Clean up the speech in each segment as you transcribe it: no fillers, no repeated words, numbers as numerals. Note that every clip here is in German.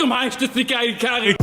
zum Heiß, das ist eine geile Karre.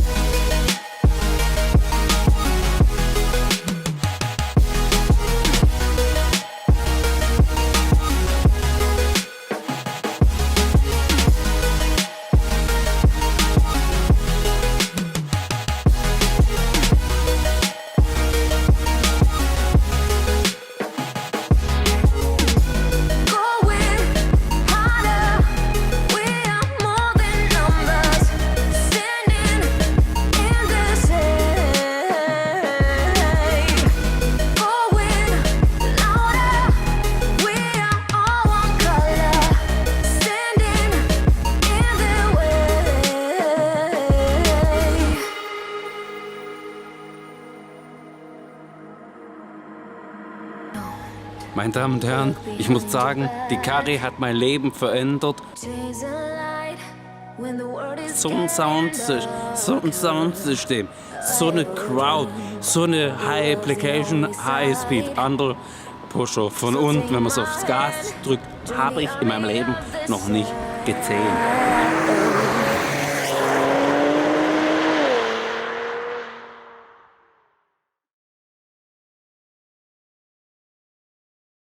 Meine Damen und Herren, ich muss sagen, die Karre hat mein Leben verändert. So ein Soundsystem, so eine Crowd, so eine High Application, High Speed, Under Pusher von unten, wenn man so aufs Gas drückt, habe ich in meinem Leben noch nicht gesehen.